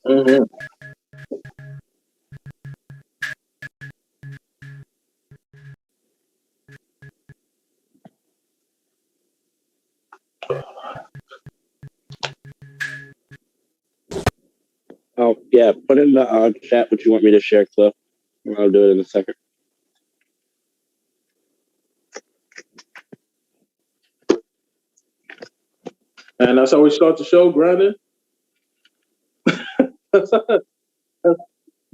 Mm-hmm. Oh yeah, put in the chat what you want me to share, Cliff. I'll do it in a second. And that's how we start the show, grinding. No,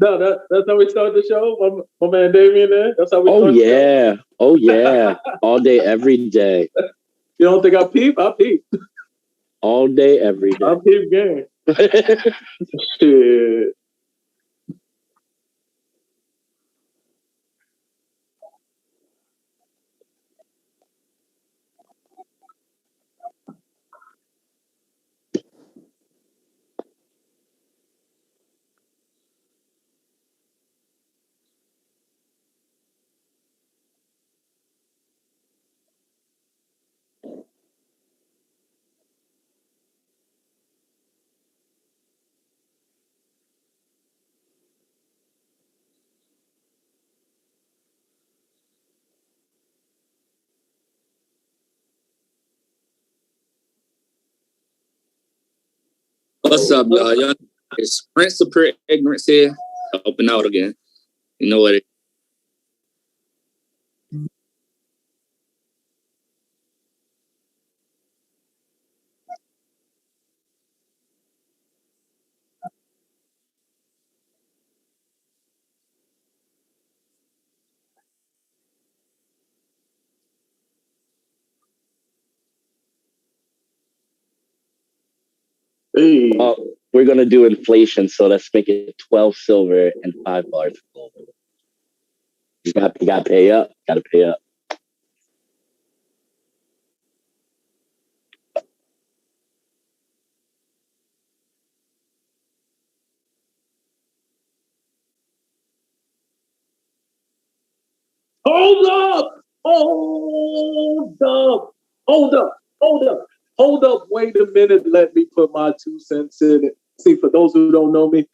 that's how we start the show. My man Damien there. That's how we start the show. Oh yeah. All day, every day. You don't think I peep? I peep. All day, every day. I peep game. Shit. What's up, y'all? It's Prince of Pure Ignorance here, helping out again. You know what it Hey. We're gonna do inflation, so let's make it 12 silver and 5 bars of gold. You got to pay up. Got to pay up. Hold up! Hold up! Hold up! Hold up! Hold up! Wait a minute. Let me put my 2 cents in it. See, for those who don't know me,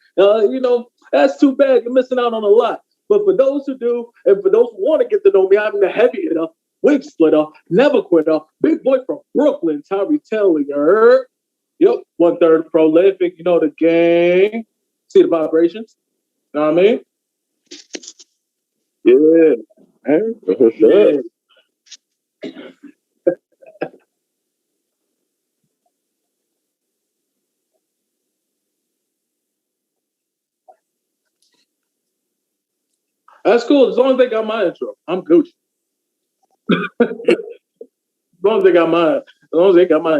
that's too bad. You're missing out on a lot. But for those who do, and for those who want to get to know me, I'm the heavy hitter, wig splitter, never quitter, big boy from Brooklyn, Tyree Taylor. Yep, 1/3 prolific. You know the gang. See the vibrations? You know what I mean? Yeah. Yeah. That's cool. As long as they got my intro, I'm Gucci. As long as they got my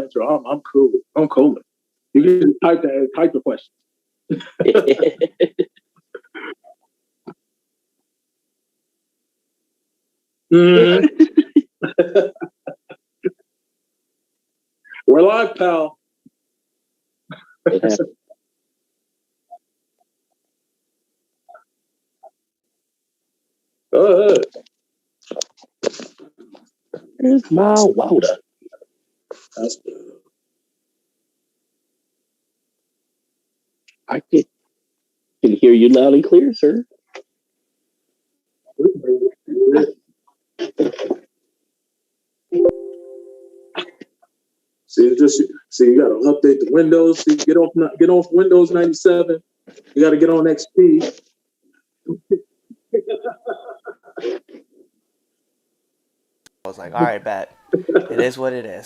intro, I'm cool. I'm cool. You can just type the question. Mm-hmm. We're live, pal. Go ahead. Here's my water. That's good. I can hear you loud and clear, sir. See, you got to update the Windows. See, get off Windows 97. You got to get on XP. I was like, all right, bet. It is what it is.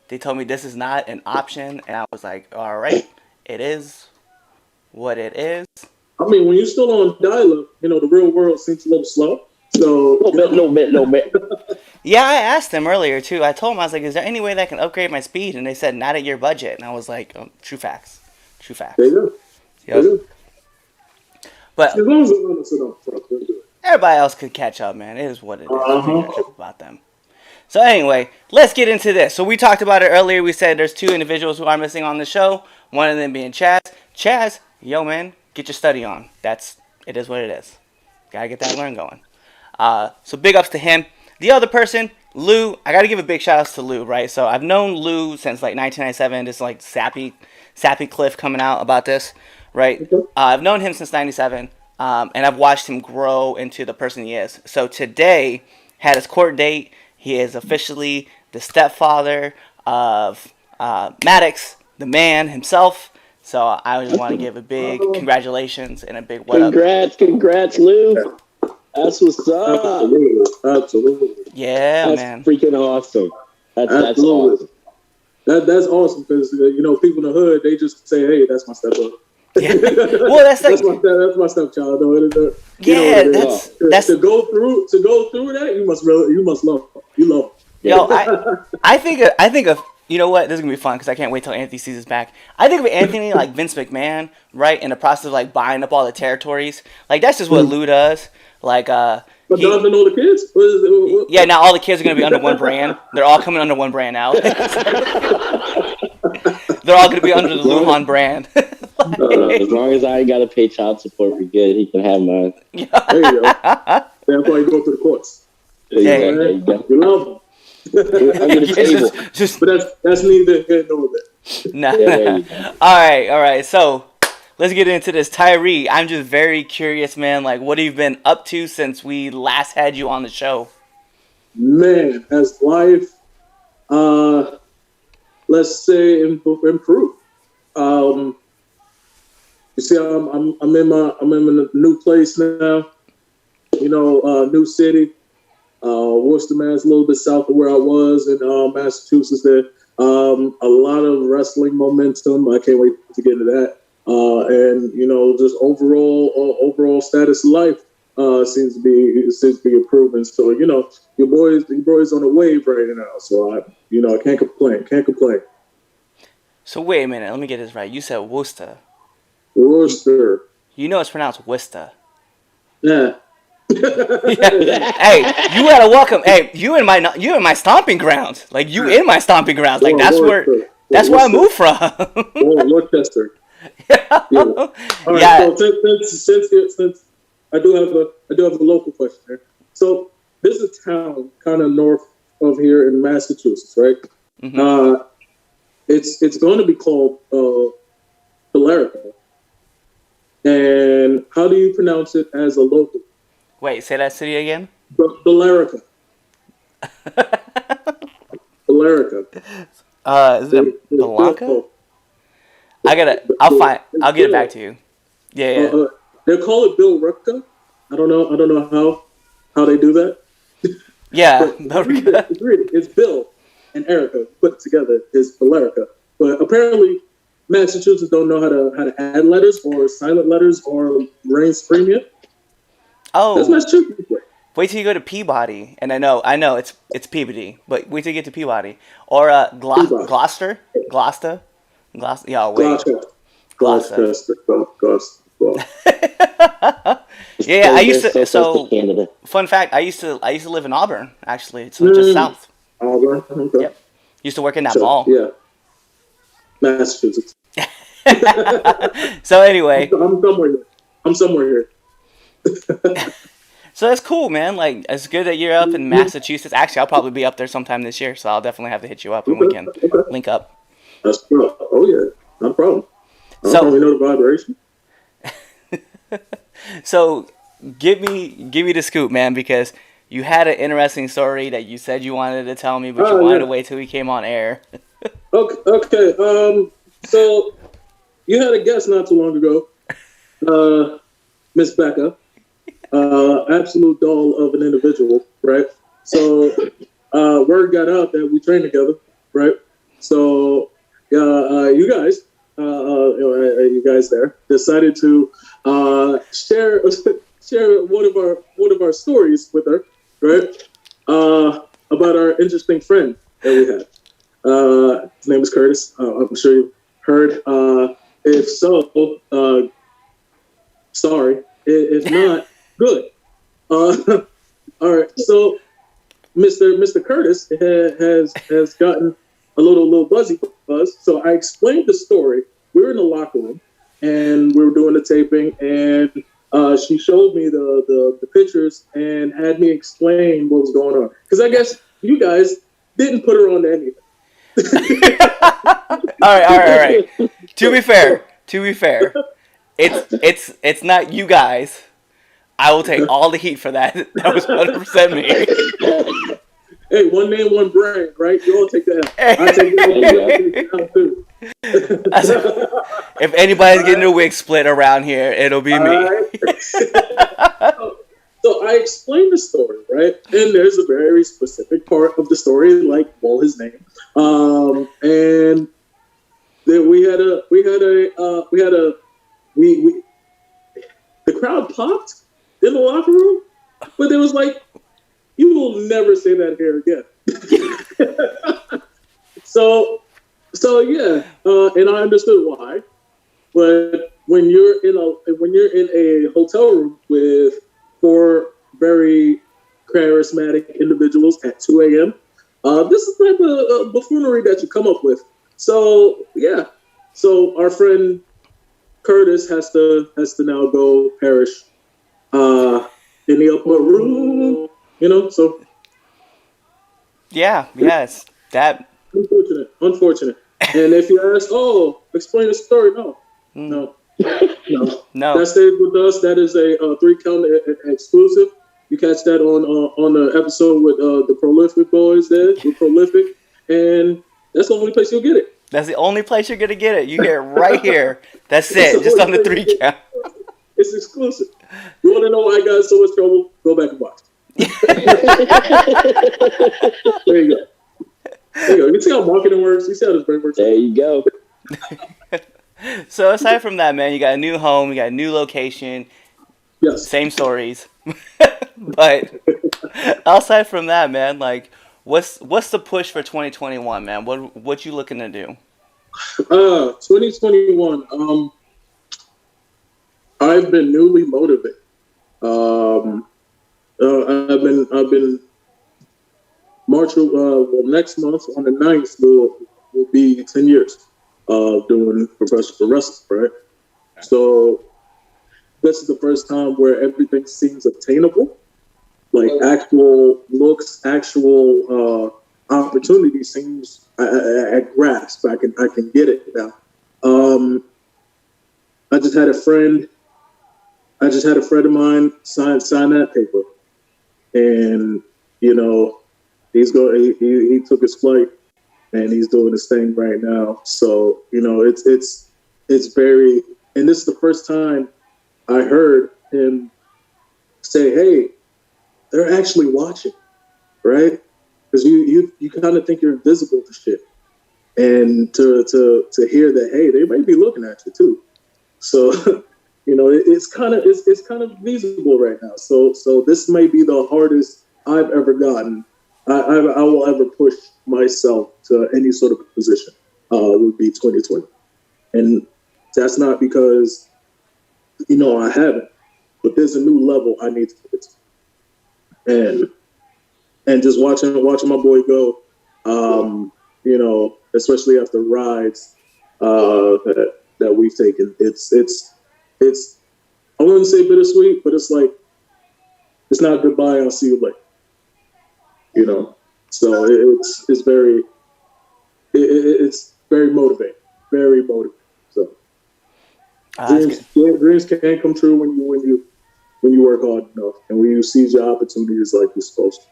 They told me this is not an option, and I was like, all right, it is what it is. I mean, when you're still on dial-up, the real world seems a little slow. So little bit. Yeah, I asked them earlier too. I told them, I was like, is there any way that I can upgrade my speed? And they said, not at your budget. And I was like, oh, true facts. There you go. Yep. There you go. But as long as they're honest enough, everybody else could catch up, man. It is what it is. Uh-huh. Catch up about them. So anyway, let's get into this. So we talked about it earlier. We said there's 2 individuals who are missing on the show. One of them being Chaz. Chaz, yo man, get your study on. It is what it is. Gotta get that learn going. So big ups to him. The other person, Lou, I gotta give a big shout out to Lou, right? So I've known Lou since like 1997. This like sappy Sappy Cliff coming out about this, right? Okay. I've known him since '97, and I've watched him grow into the person he is. So today had his court date. He is officially the stepfather of Maddox, the man himself. So I just want to give a big congratulations and a big what up. Congrats, Lou. That's what's up. Absolutely. Yeah, That's man. freaking awesome. That's Absolutely. awesome. That's awesome because people in the hood, they just say, "Hey, that's my stepbrother." Yeah. Well, that's like that's my stepchild. yeah, that's to go through that. You must love him. You love him. yo. I think of you know what, this is gonna be fun because I can't wait till Anthony sees us back. I think of Anthony like Vince McMahon, right, in the process of like buying up all the territories. Like that's just what Lou does. Like But Donovan know the kids. What? yeah, now all the kids are gonna be under one brand. They're all coming under one brand now. They're all gonna be under the Luhan brand. As long as I ain't got to pay child support, we're good. He can have mine. There you go. That's why you go to the courts. There you go. You love him. Under the table. just But that's neither here nor there. nah. Yeah, there you go. All right. So let's get into this, Tyree. I'm just very curious, man. Like, what have you been up to since we last had you on the show? Man, has life, let's say, improved. You see, I'm in a new place now. New city. Worcester, Mass, a little bit south of where I was in Massachusetts. There, a lot of wrestling momentum. I can't wait to get into that. And just overall status of life seems to be improving. So your boys on the wave right now. So I can't complain. So wait a minute. Let me get this right. You said Worcester. Worcester. You know it's pronounced Worcester. Yeah. Yeah. Hey, you gotta welcome. Hey, you in my stomping grounds. Like you in my stomping grounds. Like that's where I moved from. Worcester. Yeah. All right. Yeah. So since I do have a local question here. So this is a town kind of north of here in Massachusetts, right? Mm-hmm. It's going to be called Billerica. And how do you pronounce it as a local? Wait, say that city again. Billerica. Billerica. Is it Blanca? I'll get it back to you. Yeah. They call it Bill Rutka. I don't know how they do that. Yeah. It's Bill and Erica put together is Billerica. But apparently Massachusetts don't know how to add letters or silent letters or reigns supreme yet. Oh. That's Massachusetts. Wait till you go to Peabody, and I know it's Peabody, but wait till you get to Peabody or Gloucester. Yeah, wait. Gloucester. Yeah, I used to. So, Canada. fun fact: I used to live in Auburn. Actually, it's just south. Auburn. Okay. Yep. Used to work in that mall. Yeah. Massachusetts. So anyway, I'm somewhere here. so that's cool, man. Like, it's good that you're up in Massachusetts. Actually, I'll probably be up there sometime this year, so I'll definitely have to hit you up and we can link up. That's cool. Oh yeah, no problem. So probably know the vibration. So give me the scoop, man, because you had an interesting story that you said you wanted to tell me, but you wanted to wait till we came on air. Okay. So you had a guest not too long ago, Miss Becca, absolute doll of an individual, right? So word got out that we trained together, right? So you guys there decided to share one of our stories with her, right? About our interesting friend that we had. His name is Curtis. I'm sure you've heard. If so, sorry. If not, good. All right. So, Mr. Curtis has gotten a little buzz. So I explained the story. We were in the locker room and we were doing the taping, and she showed me the pictures and had me explain what was going on. Because I guess you guys didn't put her on to anything. All right. To be fair, it's not you guys. I will take all the heat for that. That was 100% me. Hey, one name, one brand, right? You all take that. I take that too. If anybody's getting a wig split around here, it'll be me. Right. So I explained the story, right? And there's a very specific part of the story, like his name. And then the crowd popped in the locker room, but it was like, you will never say that here again. So yeah, and I understood why. But when you're in a hotel room with 4 very charismatic individuals at 2 a.m., this is the type of buffoonery that you come up with. So yeah, so our friend Curtis has to now go perish in the upper room. So yes, that unfortunate. And if you ask, explain the story, no. That stays with us. That is a 3-count exclusive. You catch that on the episode with the Prolific boys there, with Prolific, and that's the only place you'll get it. That's the only place you're gonna get it. You get it right here. That's it. Just on the 3 count. It's exclusive. You want to know why I got in so much trouble? Go back and watch. There you go. You see how marketing works? You see how this brain works? There you go. So aside from that, man, you got a new home, you got a new location. Yes. Same stories. But outside from that, man, like what's the push for 2021, man? What you looking to do? 2021. I've been newly motivated. I've been marching. Next month on the 9th will be 10 years of doing professional wrestling, right? So this is the first time where everything seems obtainable, like actual looks, actual opportunity seems at grasp. I can get it now. I just had a friend of mine sign that paper, and he took his flight, and he's doing his thing right now. So it's very, and this is the first time I heard him say, "Hey, they're actually watching," right? Because you kind of think you're invisible to shit, and to hear that, hey, they may be looking at you too. So it's kind of feasible right now. So this may be the hardest I've ever gotten. I will ever push myself to any sort of position. Would be 2020, and that's not because I haven't, but there's a new level I need to get to, and just watching my boy go, especially after rides that we've taken, it's I wouldn't say bittersweet, but it's like it's not goodbye. I'll see you later. So it's very motivating, very motivating. So dreams can come true when you work hard enough and when you seize your opportunities like you're supposed to.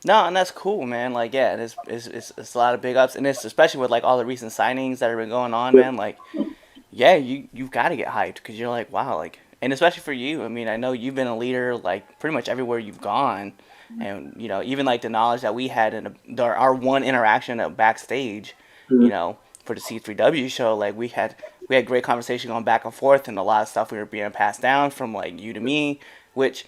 No, and that's cool, man. Like, yeah, it's a lot of big ups, and it's especially with like all the recent signings that have been going on, man. Like, yeah, you've got to get hyped because you're like, wow, like, and especially for you. I mean, I know you've been a leader like pretty much everywhere you've gone. And, even like the knowledge that we had in our one interaction backstage, for the C3W show, like we had great conversation going back and forth, and a lot of stuff we were being passed down from like you to me, which,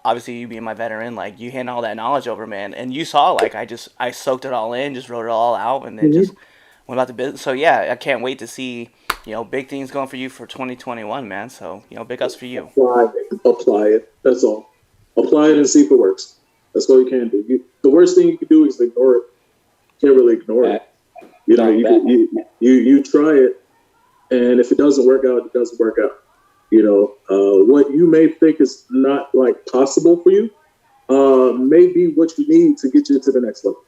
obviously you being my veteran, like you handed all that knowledge over, man. And you saw, like, I soaked it all in, just wrote it all out, and then just went about the business. So yeah, I can't wait to see, big things going for you for 2021, man. So, big ups for you. Apply it. That's all. Apply it and see if it works. That's all you can do. The worst thing you can do is ignore it. You can't really ignore it. You try it, and if it doesn't work out, it doesn't work out. What you may think is not like possible for you, may be what you need to get you to the next level.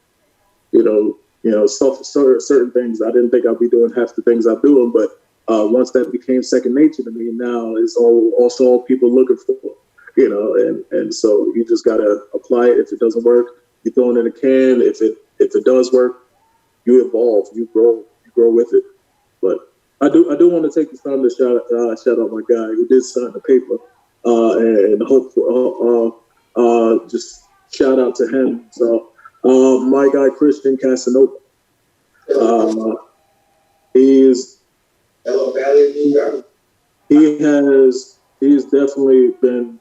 certain things I didn't think I'd be doing half the things I'm doing, but once that became second nature to me, now it's also all people looking for, and so you just gotta apply it. If it doesn't work, you throw it in a can. If it does work, you evolve, you grow with it. But I do want to take this time to shout out my guy who did sign the paper, and hope just shout out to him. So my guy Christian Casanova, he's definitely been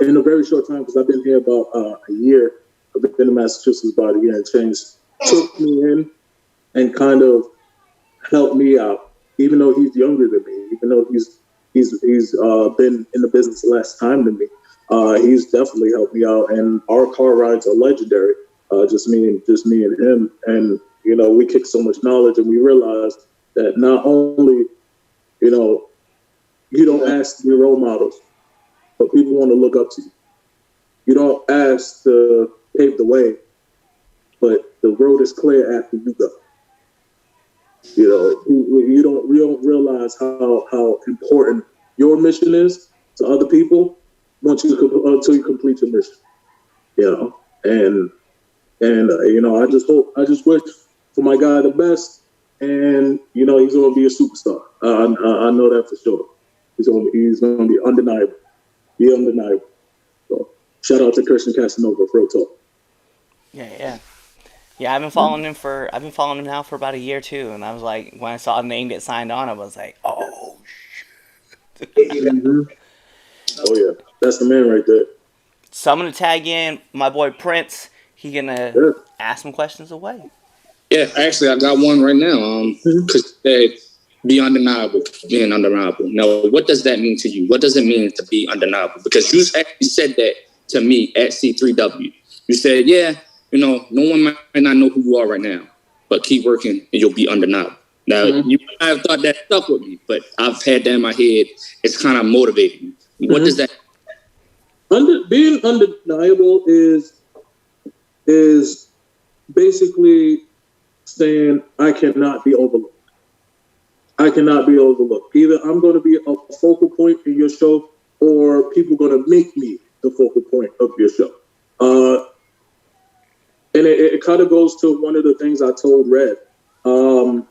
in a very short time, because I've been here about a year. I've been in Massachusetts about a year and change. Took me in and kind of helped me out, even though he's younger than me, even though he's been in the business less time than me. He's definitely helped me out, and our car rides are legendary. Just me and him, and we kick so much knowledge, and we realized that not only you don't ask to be role models, but people want to look up to you. You don't ask to pave the way, but the road is clear after you go. You don't realize how important your mission is to other people until you complete your mission. I just wish for my guy the best, and he's going to be a superstar. I know that for sure. He's going to be undeniable. Be undeniable. So shout out to Christian Casanova for real talk. Yeah. I've been following him now for about a year too, and I was like, when I saw a name get signed on, I was like, oh shit. Mm-hmm. Oh yeah, that's the man right there. So I'm gonna tag in my boy Prince. He gonna ask some questions away. Yeah, actually, I got one right now. Because be undeniable, being undeniable. Now, what does that mean to you? What does it mean to be undeniable? Because you actually said that to me at C3W. You said, no one might not know who you are right now, but keep working and you'll be undeniable. Now, you might have thought that stuck with me, but I've had that in my head. It's kind of motivating me. What does that being undeniable is basically saying I cannot be overlooked. I cannot be overlooked. Either I'm going to be a focal point in your show, or people are going to make me the focal point of your show. And it kind of goes to one of the things I told Red, the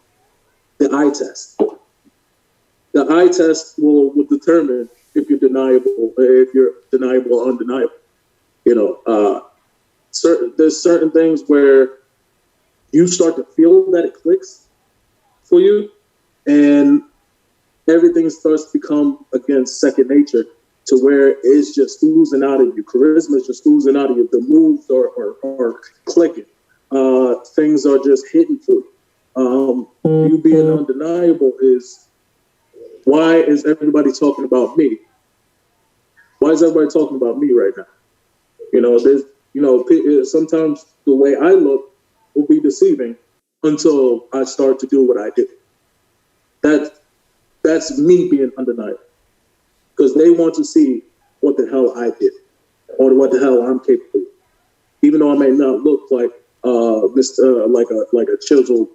eye test. The eye test will determine if you're deniable or undeniable. There's certain things where you start to feel that it clicks for you, and everything starts to become, again, second nature, to where it's just oozing out of you. Charisma is just oozing out of you. The moves are clicking. Things are just hitting for you. You being undeniable is, why is everybody talking about me? Why is everybody talking about me right now? Sometimes the way I look will be deceiving until I start to do what I do. That's me being undeniable, because they want to see what the hell I did or what the hell I'm capable of, even though I may not look like like a chiseled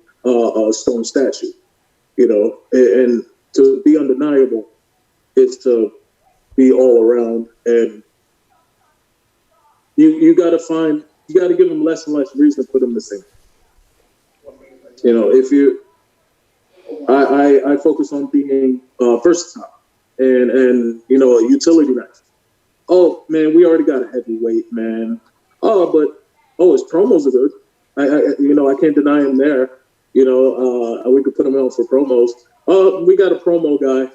stone statue, And to be undeniable is to be all around, and you got to give them less and less reason for them to sing. If you, I focus on being versatile and a utility knife. Oh man, we already got a heavyweight, man. His promos are good. I can't deny him there. We could put him on for promos. We got a promo guy.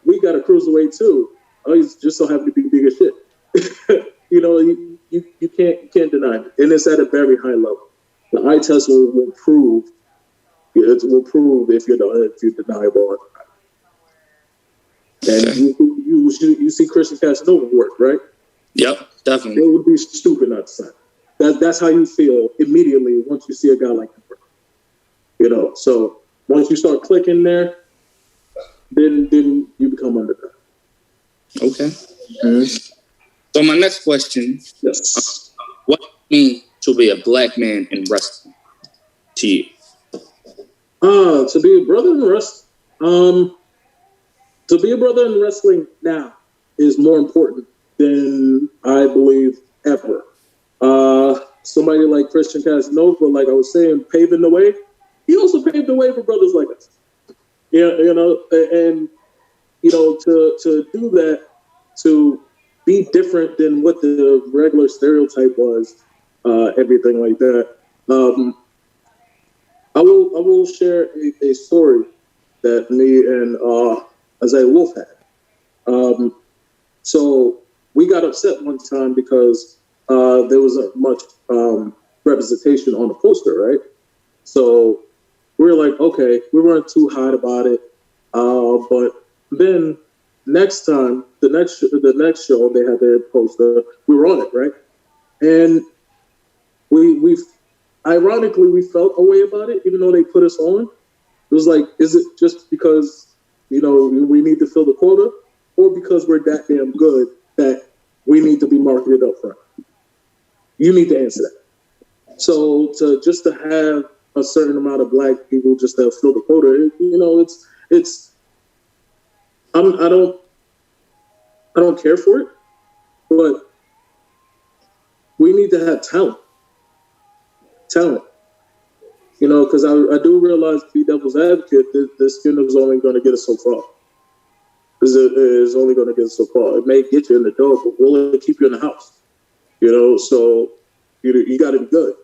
We got a cruiserweight too. He's just so happy to be big as shit. You can't deny it, and it's at a very high level. The eye test will prove. It will prove if you're deniable or not. And you see Christian Casanova work, right? Yep, definitely. It would be stupid not to sign. That's how you feel immediately once you see a guy like him work. So once you start clicking there, then you become undeniable. Okay. Mm-hmm. So my next question: Yes. What does it mean to be a black man in wrestling? to you? To be a brother in wrestling. To be a brother in wrestling now is more important than I believe ever. Somebody like Christian Casanova, like I was saying, paving the way. He also paved the way for brothers like us. Yeah, and to do that, to be different than what the regular stereotype was, everything like that. I will share a story that me and Isaiah Wolf had. So we got upset one time because there wasn't much representation on the poster, right? So we were like, okay, we weren't too hot about it, but then next time, the next show they had their poster, we were on it, right? And we ironically we felt a way about it, even though they put us on. It was like, is it just because we need to fill the quota, or because we're that damn good that we need to be marketed up front? You need to answer that. So to have a certain amount of black people just to fill the quota, I don't care for it, but we need to have talent. Because I do realize, to be devil's advocate, this skin is only going to get us so far. It's only going to get us so far. It may get you in the door, but will it keep you in the house? So you got to be good.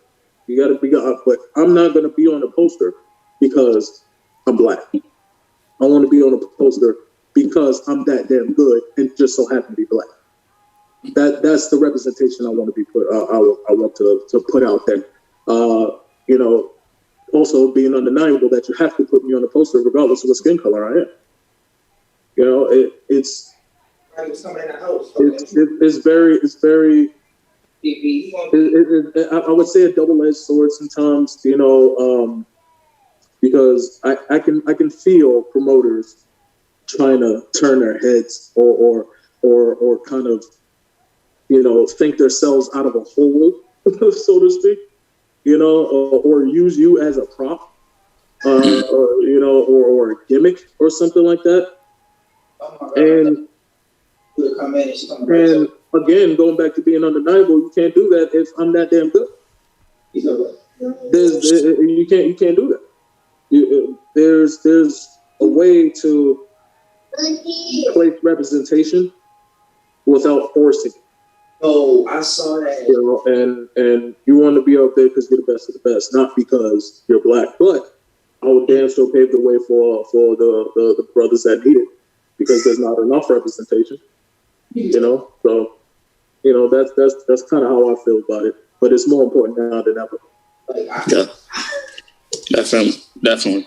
You got to be good. But I'm not going to be on a poster because I'm black. I want to be on a poster because I'm that damn good and just so happen to be black. That's the representation I want to be put. I want to put out there. Also being undeniable that you have to put me on the poster regardless of what skin color I am. It's very. I would say a double-edged sword sometimes. Because I can feel promoters trying to turn their heads or kind of think themselves out of a hole, so to speak. Or use you as a prop, or a gimmick or something like that. And again, going back to being undeniable, you can't do that if I'm that damn good. You can't do that. There's a way to place representation without forcing it. Oh, I saw that. And you want to be out there because you're the best of the best, not because you're black. But I would damn sure pave the way for the brothers that need it, because there's not enough representation. So that's kind of how I feel about it. But it's more important now than ever. Yeah, definitely.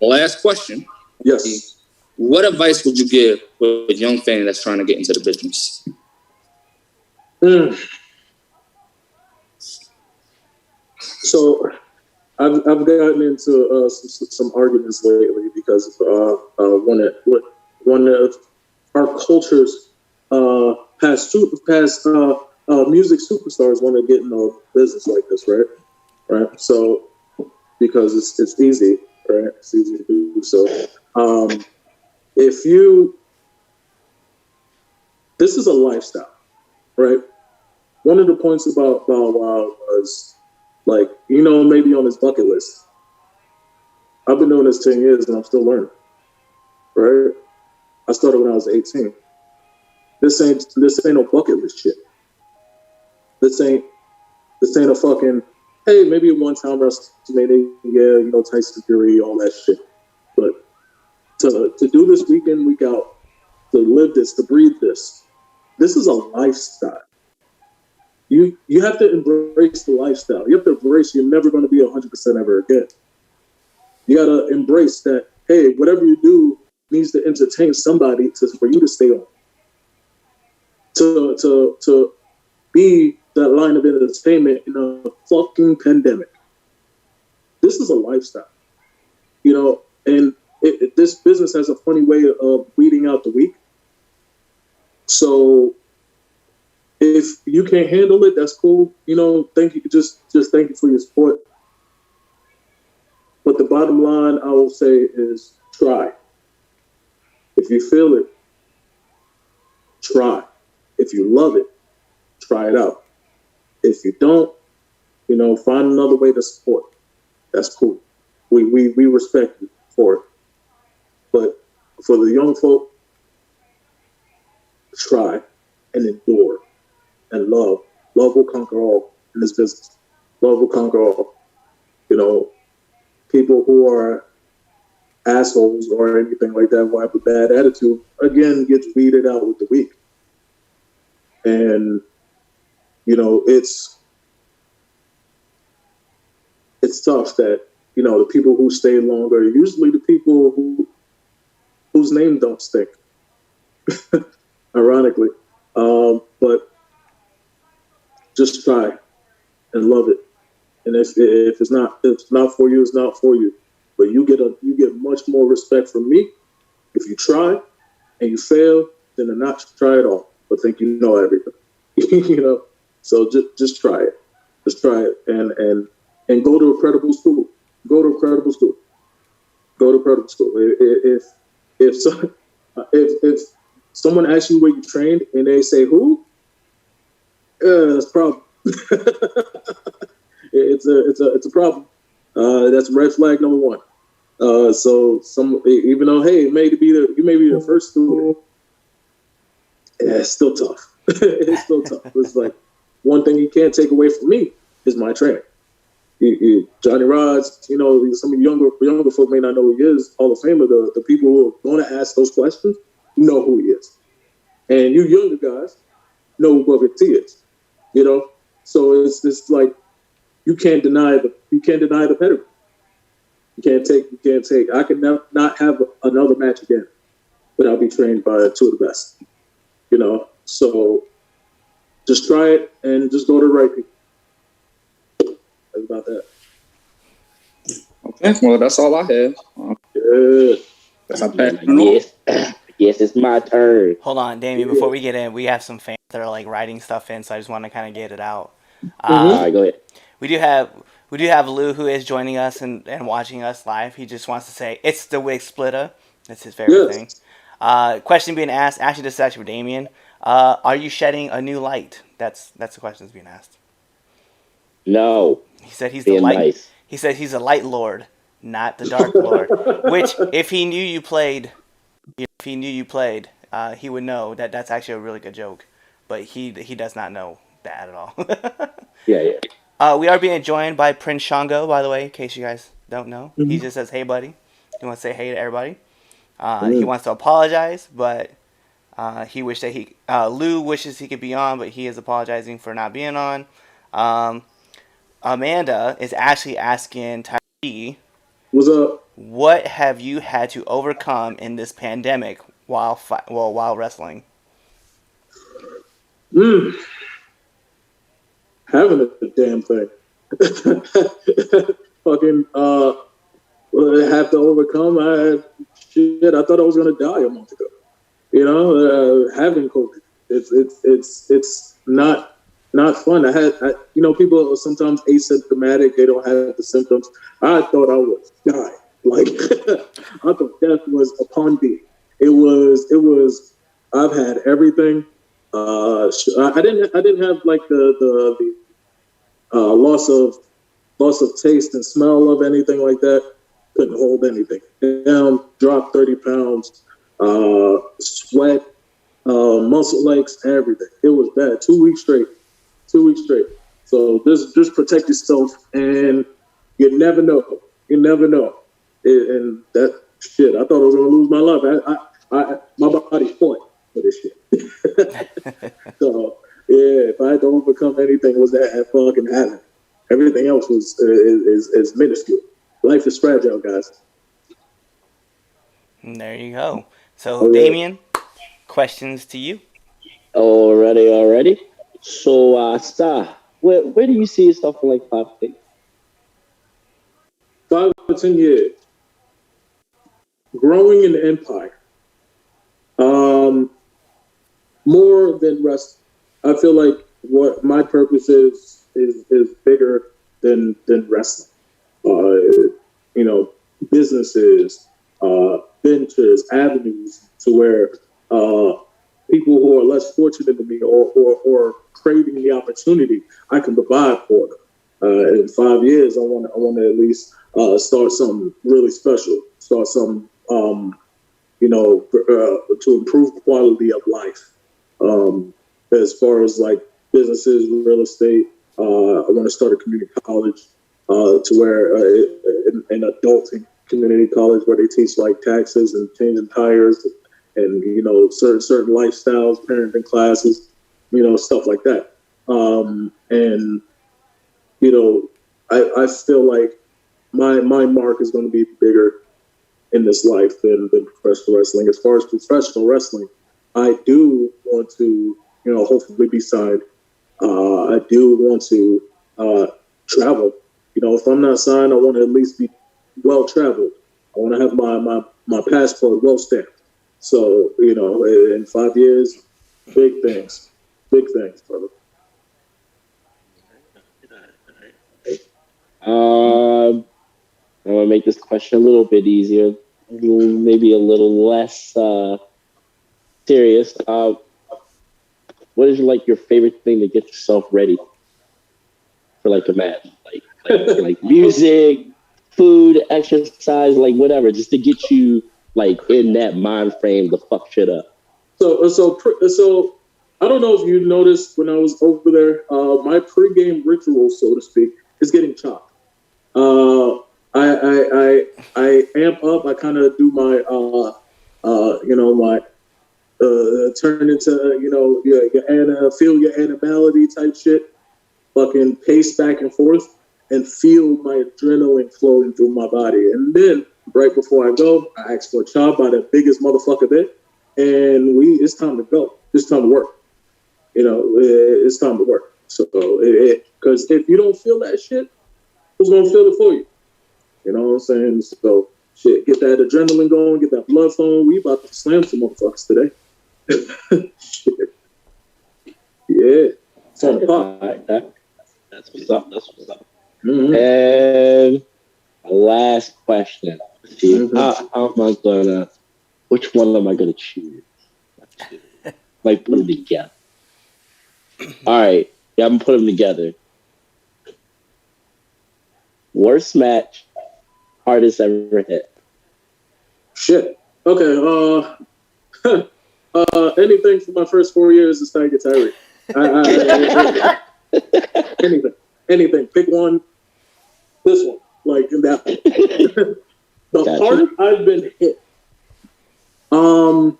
Last question. Yes. What advice would you give with a young fan that's trying to get into the business? So I've gotten into some arguments lately because one of our culture's past music superstars want to get into a business like this, right? So because it's easy, right? It's easy to do. So this is a lifestyle, right? One of the points about Bow Wow was, like, maybe on his bucket list. I've been doing this 10 years and I'm still learning, right? I started when I was 18. This ain't no bucket list shit. This ain't a fucking, hey, maybe a one-time WrestleMania, yeah, Tyson Fury, all that shit. But to do this week in, week out, to live this, to breathe this is a lifestyle. You have to embrace the lifestyle. You have to embrace you're never going to be 100% ever again. You got to embrace that, hey, whatever you do needs to entertain somebody for you to stay on. To be that line of entertainment in a fucking pandemic. This is a lifestyle. And this business has a funny way of weeding out the weak. So if you can't handle it, that's cool. Thank you. Just thank you for your support. But the bottom line I will say is try. If you feel it, try. If you love it, try it out. If you don't, find another way to support. That's cool. We respect you for it. But for the young folk, try and endure and love. Love will conquer all in this business. Love will conquer all. People who are assholes or anything like that who have a bad attitude, again, gets weeded out with the weak. And, it's tough that, the people who stay longer are usually the people whose name don't stick, ironically. But just try and love it. And if it's not for you, it's not for you. But you get much more respect from me if you try and you fail than to not try at all, but think you know everything. So just try it. Just try it and go to a credible school. Go to a credible school. Go to credible school. If someone asks you where you trained and they say who, that's a problem. It's a problem. That's red flag number one. So even though you may be the first student, it's still tough. It's still tough. It's like one thing you can't take away from me is my training. Johnny Rodz, some of younger folk may not know who he is. Hall of Famer, the people who are going to ask those questions know who he is, and you younger guys know who Booker T is. So it's like you can't deny the pedigree. You can't take. I can not have another match again without being trained by two of the best. So just try it and just go to the right people. That's about that. Okay, well, that's all I have. Good. Yes, it's my turn. Hold on, Damien. Before we get in, we have some fans that are like writing stuff in, so I just want to kind of get it out. All right, go ahead. We do have Lou, who is joining us and watching us live. He just wants to say it's the wig splitter. That's his favorite thing. Question being asked. Actually, this is actually for Damien. Are you shedding a new light? That's the question that's being asked. No. He said he's the light. Nice. He said he's a light lord, not the dark lord. Which, if he knew you played, he would know that that's actually a really good joke. But he does not know that at all. Yeah. We are being joined by Prince Shango, by the way, in case you guys don't know. Mm-hmm. He just says, hey, buddy. He wants to say hey to everybody. He wants to apologize, but he wished that Lou wishes he could be on, but he is apologizing for not being on. Amanda is actually asking Tyree, what's up? What have you had to overcome in this pandemic while wrestling? Having a damn thing. Fucking have to overcome. I thought I was gonna die a month ago. Having COVID. It's not fun. I people are sometimes asymptomatic. They don't have the symptoms. I thought I was dying. Like I thought death was upon me. It was. I've had everything. I didn't have like the loss of taste and smell of anything like that. Couldn't hold anything. Down, dropped 30 pounds. Sweat, muscle aches, everything. It was bad. 2 weeks straight. So just protect yourself, and you never know. And that shit, I thought I was gonna lose my life. My body fought for this shit. So if I had to overcome anything, was that fucking happened. Everything else is minuscule. Life is fragile, guys. And there you go. So Damien, questions to you. Already. So, Star, where do you see yourself in like 5 to 10? 5 or 10 years. Growing an empire. More than wrestling. I feel like what my purpose is bigger than wrestling. businesses, ventures, avenues to where people who are less fortunate than me or craving the opportunity, I can provide for them. In 5 years, I want to at least start something really special, start something, to improve quality of life. As far as like businesses, real estate, I want to start a community college to where an adulting community college where they teach like taxes and changing tires and certain lifestyles, parenting classes, stuff like that. And I feel like my mark is going to be bigger in this life than professional wrestling. As far as professional wrestling, I do want to, hopefully be signed. I do want to travel. If I'm not signed, I want to at least be well traveled. I want to have my passport well stamped. So, in 5 years, big things, brother. I'm gonna make this question a little bit easier, maybe a little less serious. What is like your favorite thing to get yourself ready for like a match? Like music, food, exercise, like whatever, just to get you like in that mind frame to fuck shit up. So I don't know if you noticed when I was over there, my pregame ritual, so to speak, is getting chopped. I amp up. I kind of do my turn into feel your animality type shit. Fucking pace back and forth and feel my adrenaline flowing through my body. And then right before I go, I ask for a chop by the biggest motherfucker there, and it's time to go. It's time to work. It's time to work. So because if you don't feel that shit, who's gonna feel it for you? You know what I'm saying? So shit, get that adrenaline going, get that blood flowing. We about to slam some motherfuckers today. Shit. Yeah. It's on the pot. That's what's up. Mm-hmm. And last question. Mm-hmm. Which one am I gonna choose? Like put them together. All right. Yeah, I'm gonna put them together. Worst match, hardest ever hit. Shit. Okay. Anything for my first 4 years is Tiger Tyree. Anything. Pick one. This one, like that. The hardest I've been hit. 2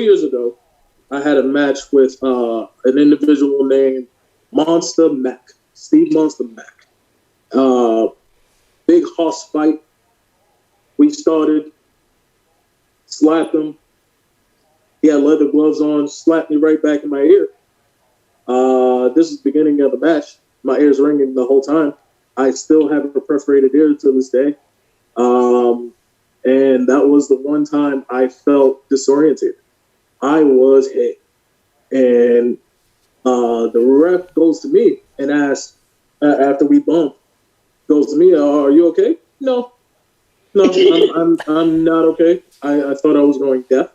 years ago, I had a match with an individual named Monster Mac, Steve Monster Mac. Big hoss fight. We started, slapped him. He had leather gloves on, slapped me right back in my ear. This is the beginning of the match. My ear's ringing the whole time. I still have a perforated ear to this day. And that was the one time I felt disoriented. I was hit. And the ref goes to me and asks, after we bumped, goes to me, are you okay? No, I'm not okay. I thought I was going deaf.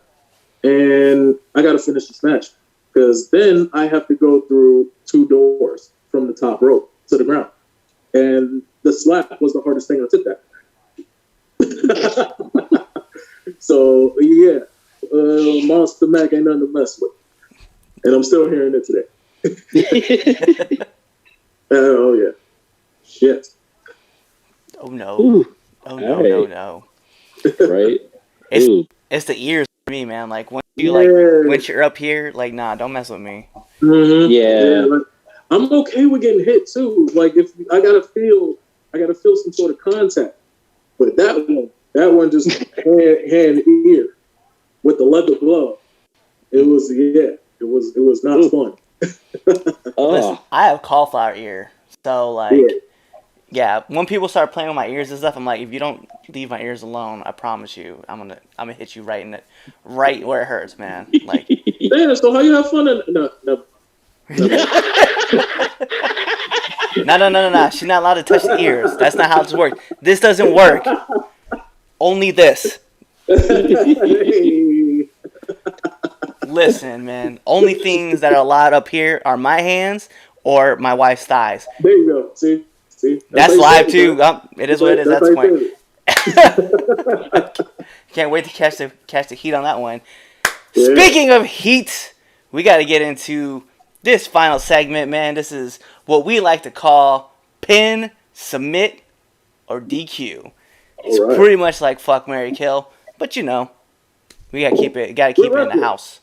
And I got to finish this match because then I have to go through 2 doors from the top rope to the ground. And the slap was the hardest thing I took that. So, yeah, Monster Mac ain't nothing to mess with. And I'm still hearing it today. Oh, yeah. Shit. Oh, no. Ooh. Oh, no, right. no. Right? It's the ears for me, man. Like, once you're up here, like, nah, don't mess with me. Mm-hmm. Yeah. Like, I'm okay with getting hit, too. Like, if I gotta feel some sort of contact. But that one just hand ear with the leather glove. It was not fun. Listen, I have cauliflower ear, so like, yeah. When people start playing with my ears and stuff, I'm like, if you don't leave my ears alone, I promise you, I'm gonna hit you right where it hurts, man. Like, damn. So how you have fun? No. No. She's not allowed to touch the ears. That's not how this works. This doesn't work. Only this. Listen, man. Only things that are allowed up here are my hands or my wife's thighs. There you go. See. That's live too. It is what it is. That's the point. Can't wait to catch the heat on that one. Yeah. Speaking of heat, we got to get into this final segment, man. This is what we like to call pin, submit, or DQ. It's pretty much like fuck, marry, kill, but we gotta keep it in the house.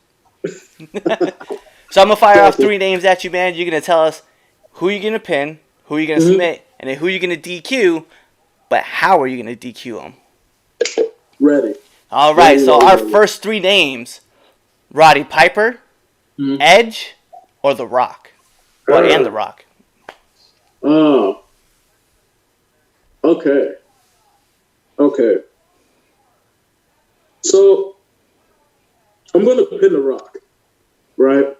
So I'm gonna fire off 3 names at you, man. You're gonna tell us who you're gonna pin, who you're gonna submit, and then who you're gonna DQ. But how are you gonna DQ them? Ready. All right. So our first 3 names: Roddy Piper, Edge, or The Rock. Well, and The Rock. Oh. Okay. So I'm gonna pin The Rock, right?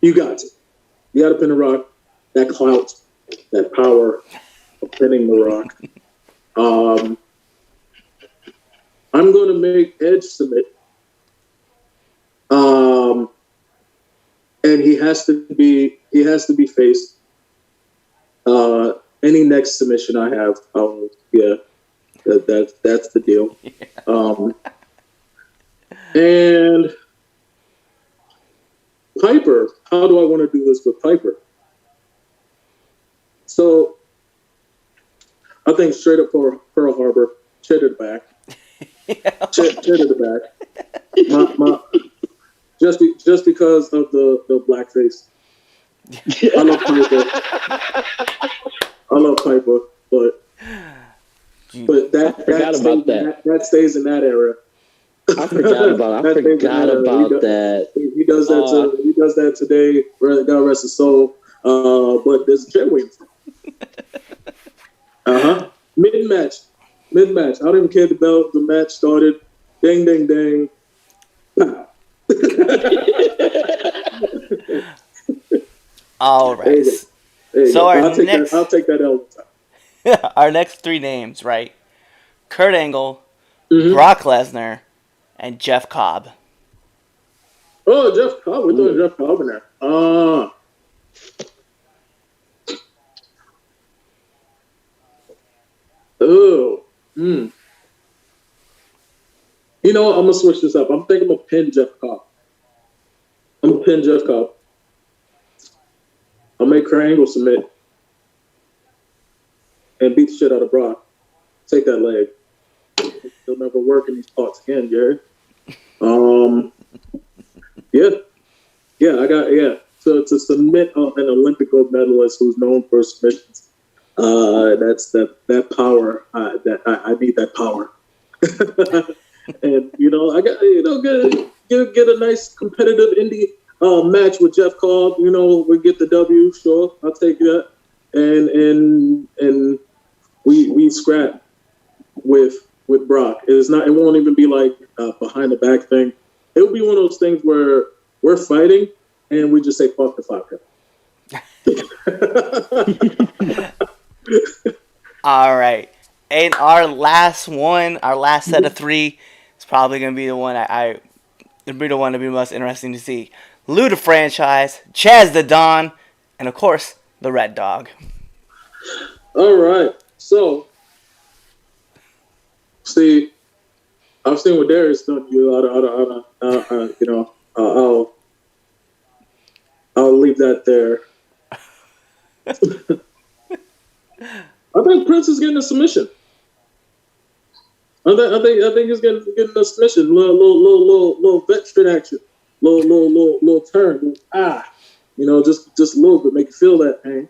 You got to pin The Rock. That clout, that power of pinning The Rock. I'm gonna make Edge submit. And he has to be faced. Any next submission I have, that's the deal. Yeah. And Piper, how do I want to do this with Piper? So I think straight up for Pearl Harbor, chair to the back. Chair to the back. Just because of the blackface. I love Piper, but that stays in that era. I forgot about that. He does that. He does that today. God rest his soul. But there's a chair waiting for him. Mid-match. I don't even care the match started. Ding, ding, ding. All right. So I'll take that L. Our next 3 names, right? Kurt Angle, Brock Lesnar, and Jeff Cobb. Oh, Jeff Cobb. We're throwing Jeff Cobb in there. You know what? I'm going to switch this up. I'm thinking I'm going to pin Jeff Cobb. I'll make Kurt Angle submit and beat the shit out of Brock. Take that leg. He'll never work in these parts again, Jared. So to submit an Olympic gold medalist who's known for submissions, that's that power. That I need that power. And I got get a nice competitive indie match with Jeff Cobb. We get the W. Sure, I'll take that. And we scrap with Brock. It won't even be like behind the back thing. It'll be one of those things where we're fighting and we just say fuck the 5 count. All right. And our last set of 3 is probably gonna be the one it'll be the one to be most interesting to see. Luda franchise, Chaz the Don, and of course the Red Dog. All right. So see, I've seen what Darius done to you. I'll leave that there. I think Prince is getting a submission. I think he's getting a submission. Little veteran action. Little turn. Just a little bit, make you feel that pain.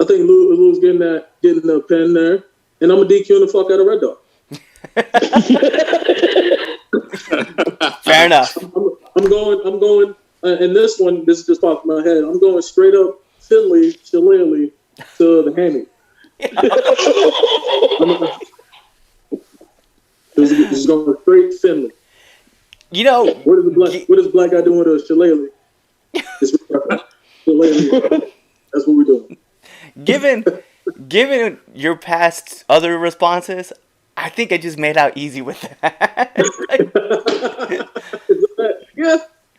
I think Lou's getting the pen there, and I'm gonna DQ the fuck out of Red Dog. Fair enough. I'm going, and this is just off my head. I'm going straight up Shillelagh to the hammy. Just going straight Finley. What is the black guy doing with a Shillelagh? Shillelagh. That's what we're doing. Given your past other responses, I think I just made out easy with that.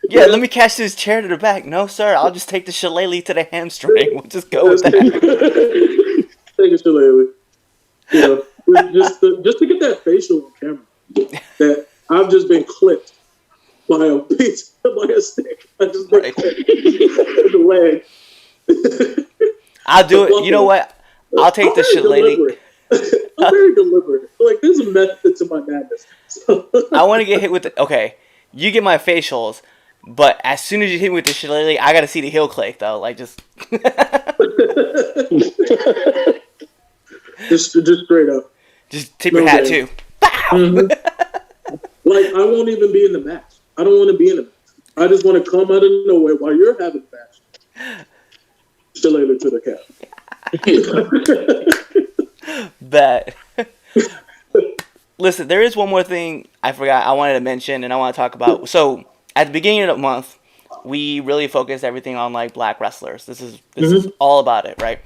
Yeah, let me catch this chair to the back. No, sir, I'll just take the shillelagh to the hamstring. We'll just go with that. Take a shillelagh. You know, just to get that facial on camera. That I've just been clipped by a piece, by a stick. I just been clipped in the leg. I'll do it. You know what? I'll take the shillelagh. I'm very deliberate. Like, there's a method to my madness. I want to get hit with the... Okay, you get my facials, but as soon as you hit me with the shillelagh, I got to see the heel click, though. Like, just... just straight up. Just tip your hat, too. Mm-hmm. Like, I won't even be in the match. I don't want to be in the match. I just want to come out of nowhere while you're having the match. Shillelagh to the cap. Bet. Listen, there is one more thing I forgot I wanted to mention and I want to talk about. So, at the beginning of the month, we really focused everything on, like, black wrestlers. This is all about it, right?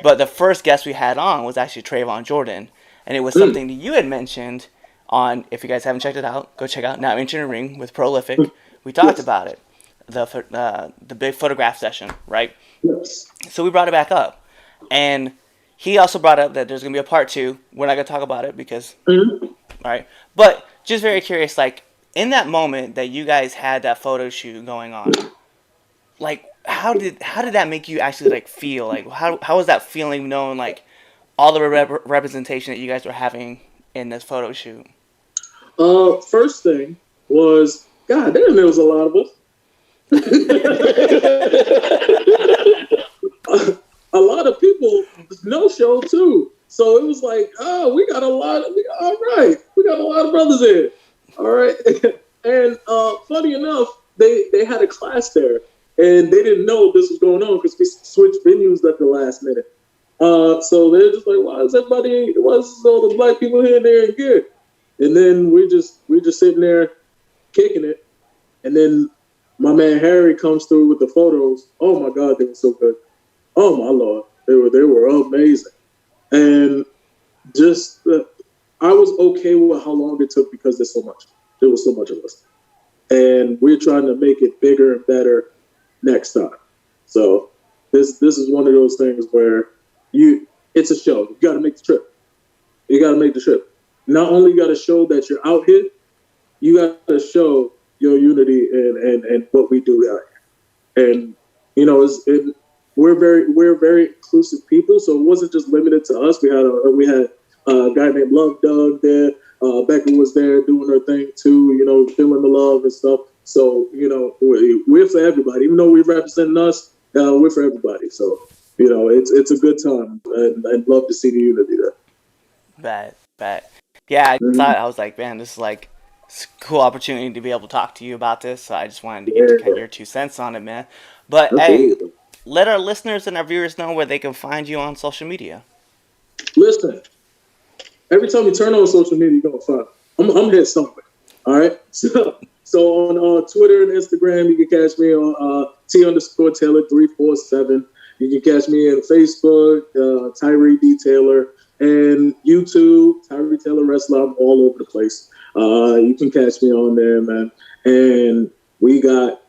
But the first guest we had on was actually Trayvon Jordan. And it was something that you had mentioned on, if you guys haven't checked it out, go check out Now Entering the Ring with Prolific. We talked about it. The big photograph session, right? Yes. So we brought it back up. And he also brought up that there's going to be a part 2. We're not going to talk about it because... All right. But just very curious, like, in that moment that you guys had that photo shoot going on, like, how did that make you actually, like, feel? Like, how was that feeling knowing, like, all the representation that you guys were having in this photo shoot? First thing was, God damn, there was a lot of us. A lot of people no show too, so it was like, oh, we got a lot of brothers in. All right, and funny enough, they had a class there, and they didn't know this was going on because we switched venues at the last minute. So they're just like, why is all the black people here and there and gear? And then we're just sitting there kicking it, and then my man Harry comes through with the photos. Oh my God, they were so good. Oh my Lord, they were amazing. And just I was okay with how long it took because there was so much of us, and we're trying to make it bigger and better next time. So this is one of those things where it's a show. You got to make the trip. You got to make the trip. Not only got to show that you're out here, you got to show your unity and what we do out here. And you know, we're very inclusive people, so it wasn't just limited to us. We had a guy named Love Doug there. Becca was there doing her thing too, you know, feeling the love and stuff. So, you know, we're for everybody. Even though we're representing us, we're for everybody. So, you know, it's a good time, and I'd love to see the unity there. Bet. Yeah, I thought, I was like, man, this is like a cool opportunity to be able to talk to you about this. So I just wanted to get kind of your 2 cents on it, man. But hey, let our listeners and our viewers know where they can find you on social media. Listen, every time you turn on social media, you're gonna find I'm here somewhere. All right. So on Twitter and Instagram, you can catch me on T_Taylor 347. You can catch me on Facebook, Tyree D. Taylor, and YouTube, Tyree Taylor Wrestler. I'm all over the place. You can catch me on there, man. And we got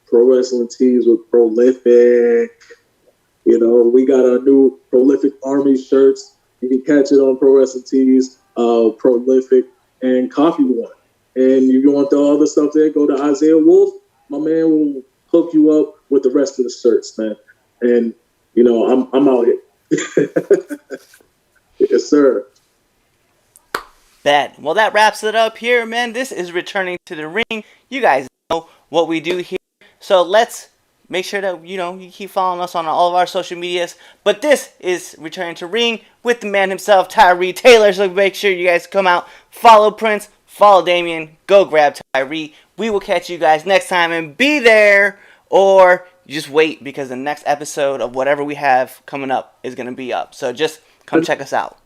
pro wrestling tees with Prolific. You know, we got our new Prolific Army shirts. You can catch it on Pro Wrestling Tees, Prolific, and Coffee One. And you want the other stuff there, go to Isaiah Wolf. My man will hook you up with the rest of the shirts, man. And, you know, I'm out here. Yes, sir. Bet. Well, that wraps it up here, man. This is Returning to the Ring. You guys know what we do here. So let's make sure that, you know, you keep following us on all of our social medias. But this is Returning to Ring with the man himself, Tyree Taylor. So make sure you guys come out, follow Prince, follow Damien, go grab Tyree. We will catch you guys next time, and be there, or just wait because the next episode of whatever we have coming up is going to be up. So just come check us out.